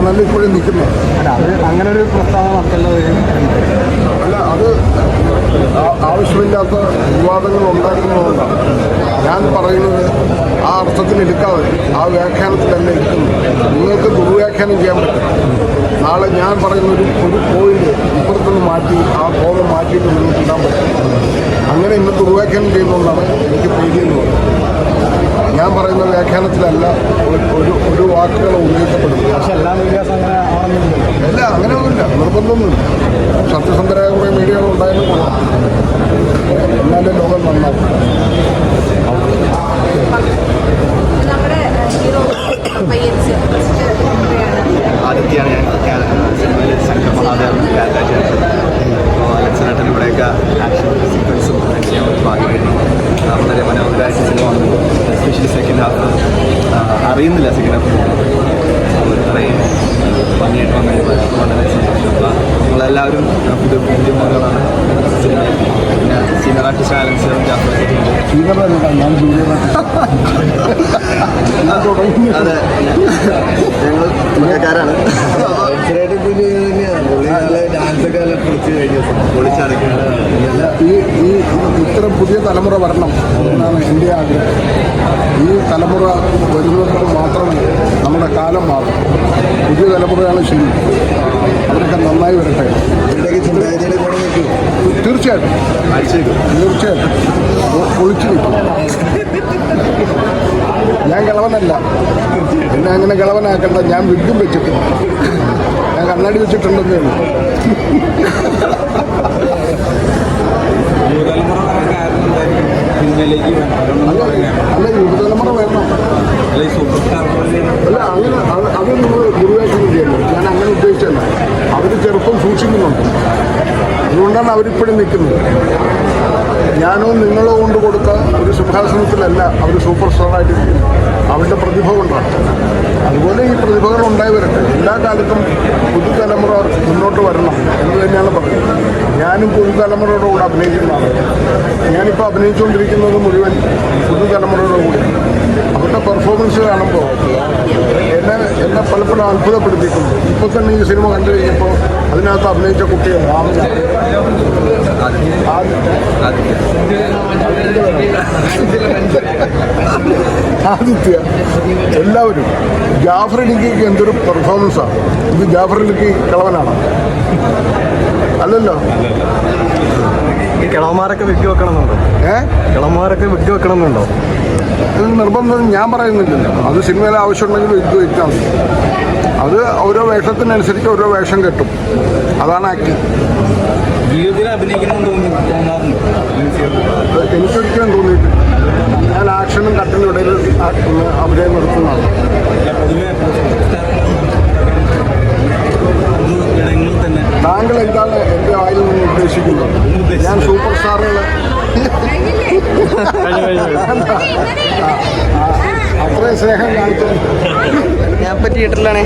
അതിനാണല്ലോ ഇപ്പോഴും നിൽക്കുന്നത്. അങ്ങനെ ഒരു പ്രസ്താവന നടത്തുന്നത് അല്ല, അത് ആവശ്യമില്ലാത്ത വിവാദങ്ങൾ ഉണ്ടാക്കുന്നതുകൊണ്ടാണ് ഞാൻ പറയുന്നത്. ആ അർത്ഥത്തിൽ എടുക്കാതെ ആ വ്യാഖ്യാനത്തിലല്ല ഇരിക്കുന്നത്. നിങ്ങൾക്ക് ദുർവ്യാഖ്യാനം ചെയ്യാൻ പറ്റും. നാളെ ഞാൻ പറയുന്ന ഒരു പോയിന്റ് ഇപ്പുറത്തുനിന്ന് മാറ്റി ആ കോപം മാറ്റിയിട്ട് നിങ്ങൾക്ക് ഇടാൻ പറ്റും. അങ്ങനെ ഇന്ന് ദുർവ്യാഖ്യാനം ചെയ്യുന്നതുകൊണ്ടാണ് എനിക്ക് പേടിയെന്ന് പറയുന്നത്. ഞാൻ പറയുന്ന വ്യാഖ്യാനത്തിലല്ല ഒരു വാക്കുകൾ ഉപയോഗിക്കപ്പെടുന്നത്. പക്ഷെ എല്ലാ മീഡിയാസും അങ്ങനെ ആണെന്നില്ല. അല്ല, അങ്ങനെയൊന്നുമില്ല, നിർബന്ധമൊന്നുമില്ല. സത്യസന്ധരായ കുറേ മീഡിയകൾ ഉണ്ടായാലും എന്നാലേ ലോകം നന്നാവും. ആദ്യത്തെയാണ് ഞാൻ സിനിമയിൽ ശങ്കർ മഹാദേവൻ ക്യാരക്ടർ. അപ്പോൾ അലക്സനേട്ടൻ ഇവിടെയൊക്കെ ആക്ഷൻ സീക്വൻസും ചെയ്യാൻ ഭാഗ്യമായിട്ട് വളരെ മനോഹരമായിട്ട് സിനിമ വന്നു. എസ്പെഷ്യലി സെക്കൻഡ് ഹാഫ് അറിയുന്നില്ല. സെക്കൻഡ് ഹാഫ് ഇത്രയും ഭംഗിയായിട്ട് വന്നതിന് വളരെ സന്തോഷം. നമ്മളെല്ലാവരും പുതിയ മോഡലാണ് സിനിമയിൽ. പിന്നെ സീനിയർ ആർട്ടിസ്റ്റ് ആലൻസും അതെ, ഞങ്ങൾ പുള്ളിക്കാരാണ്. ഈ ഇത്തരം പുതിയ തലമുറ വരണം എന്നാണ് എൻ്റെ ആഗ്രഹം. ഈ തലമുറ വരുന്നത് മാത്രമേ നമ്മുടെ കാലം മാറും. പുതിയ തലമുറയാണ് ശരി, അവരൊക്കെ നന്നായി വരട്ടെ. തീർച്ചയായിട്ടും തീർച്ചയായിട്ടും പൊളിച്ചു നിൽക്കും. ഞാൻ കിളവനല്ല, എന്നെ അങ്ങനെ കിളവനാക്കണ്ട. ഞാൻ വിഗ്ഗും വെച്ചിട്ടുണ്ട്, ഞാൻ കണ്ണാടി വെച്ചിട്ടുണ്ടെന്നേ ഉള്ളൂ. അല്ല, യുവതലമുറ വരണം. അല്ല, അങ്ങനെ അത് നിങ്ങൾ ദുർവ്യാഖ്യാനം ചെയ്യല്ലോ. ഞാൻ അങ്ങനെ ഉദ്ദേശിച്ചല്ല. അവർ ചെറുപ്പം സൂക്ഷിക്കുന്നുണ്ട്, അതുകൊണ്ടാണ് അവരിപ്പോഴും നിൽക്കുന്നത്. ഞാനോ നിങ്ങളോ കൊണ്ട് കൊടുത്ത ഒരു സിംഹാസനത്തിലല്ല അവർ സൂപ്പർ സ്റ്റാറായിട്ട് അവരുടെ പ്രതിഭ കൊണ്ടാണ്. അതുപോലെ ഈ പ്രതിഭകൾ ഉണ്ടായി വരട്ടെ. എല്ലാ കാലത്തും പുതുതലമുറ മുന്നോട്ട് വരണം എന്ന് തന്നെയാണ് പറയുന്നത്. ഞാനും പുതുതലമുറയുടെ കൂടെ അഭിനയിക്കുന്നതാണ്. ഞാനിപ്പോൾ അഭിനയിച്ചുകൊണ്ടിരിക്കുന്നത് മുഴുവൻ പുതുതലമുറയുടെ കൂടെ. അവരുടെ പെർഫോമൻസ് കാണുമ്പോൾ എന്നെ പലപ്പോഴും അത്ഭുതപ്പെടുത്തിയിട്ടുണ്ട്. ഇപ്പോൾ തന്നെ ഈ സിനിമ കണ്ടു കഴിഞ്ഞപ്പോൾ അതിനകത്ത് അഭിനയിച്ച കുട്ടികൾ ആദിത്യ, എല്ലാവരും. ജാഫർ ഇടുക്കിക്ക് എന്തൊരു പെർഫോമൻസാണ്. ഇത് ജാഫർ ഇടുക്കി കിളവനാണ്, അല്ലല്ലോ. ഈ കിളവന്മാരൊക്കെ വിഗ് വെക്കണമെന്നുണ്ടോ? കിളവന്മാരൊക്കെ വിഗ് വെക്കണമെന്നുണ്ടോ? ഇത് നിർബന്ധം ഞാൻ പറയുന്നില്ലല്ലോ. അത് സിനിമയിലെ ആവശ്യമുണ്ടെങ്കിൽ വിഗ് വെച്ചാൽ മതി. അത് ഓരോ വേഷത്തിനനുസരിച്ച് ഓരോ വേഷം കെട്ടും. അതാണ് ആക്ടിങ്. എനിക്കൊരിക്കലും തോന്നിയിട്ടില്ല. ഞാൻ ആക്ഷനും കട്ടിനും ഇടയിൽ അഭിനയം നടത്തുന്നതാണ്. താങ്കൾ എന്താണ് എൻ്റെ വായിൽ നിന്ന് ഉദ്ദേശിക്കുന്നത്? ഞാൻ സൂപ്പർ സ്റ്റാറുകൾ അത്രയും സ്നേഹം കാണിച്ചു. ഞാൻ തിയേറ്ററിലാണേ.